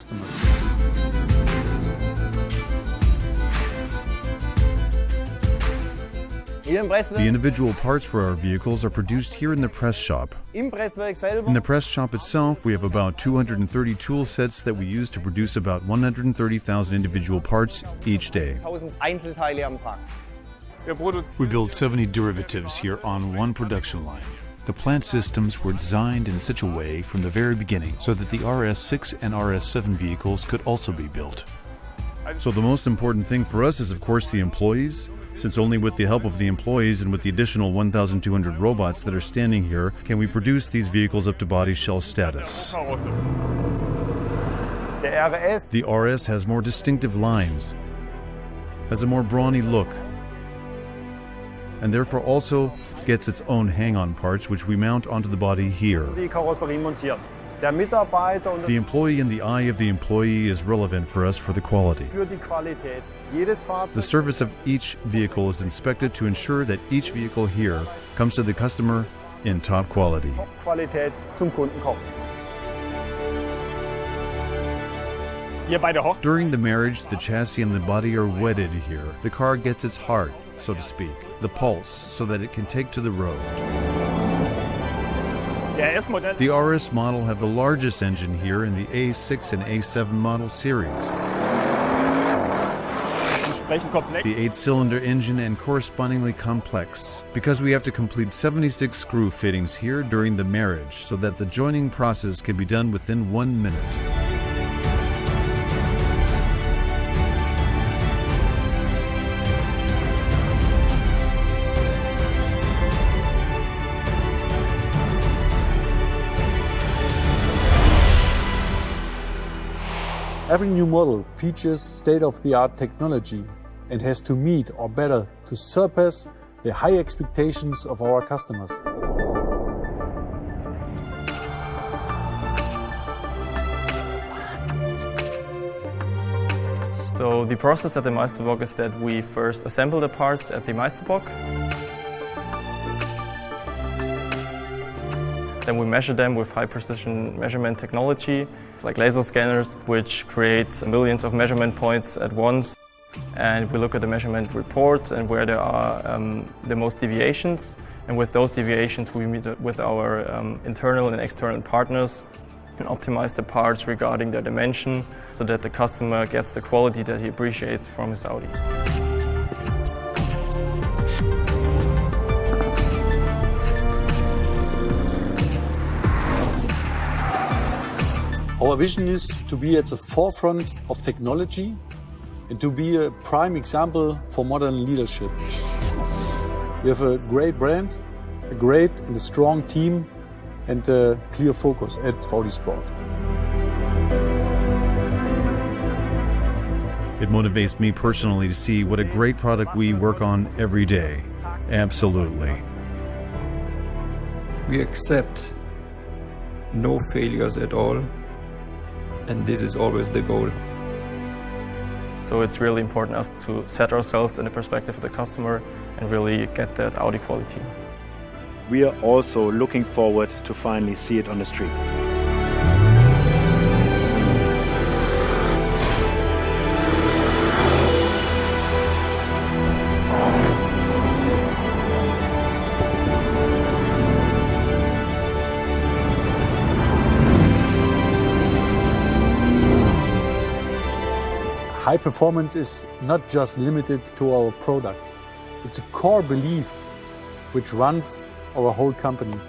The individual parts for our vehicles are produced here in the press shop. In the press shop itself, we have about 230 tool sets that we use to produce about 130,000 individual parts each day. We build 70 derivatives here on one production line. The plant systems were designed in such a way from the very beginning so that the RS6 and RS7 vehicles could also be built. So the most important thing for us is, of course, the employees, since only with the help of the employees and with the additional 1,200 robots that are standing here can we produce these vehicles up to body shell status. The RS has more distinctive lines, has a more brawny look, and therefore also gets its own hang-on parts which we mount onto the body here. The employee in the eye of the employee is relevant for us for the quality. The service of each vehicle is inspected to ensure that each vehicle here comes to the customer in top quality. During the marriage, the chassis and the body are wedded here. The car gets its heart, so to speak, the pulse, so that it can take to the road. The RS model have the largest engine here in the A6 and A7 model series. The 8-cylinder engine and correspondingly complex, because we have to complete 76 screw fittings here during the marriage so that the joining process can be done within 1 minute. Every new model features state-of-the-art technology and has to meet, or better, to surpass the high expectations of our customers. So the process at the Meisterbock is that we first assemble the parts at the Meisterbock. Then we measure them with high-precision measurement technology, like laser scanners, which create millions of measurement points at once. And we look at the measurement reports and where there are the most deviations. And with those deviations, we meet with our internal and external partners and optimize the parts regarding their dimension so that the customer gets the quality that he appreciates from his Audi. Our vision is to be at the forefront of technology and to be a prime example for modern leadership. We have a great brand, a great and a strong team, and a clear focus at Audi Sport. It motivates me personally to see what a great product we work on every day. Absolutely. We accept no failures at all. And this is always the goal. So it's really important us to set ourselves in the perspective of the customer and really get that Audi quality. We are also looking forward to finally see it on the street. High performance is not just limited to our products. It's a core belief which runs our whole company.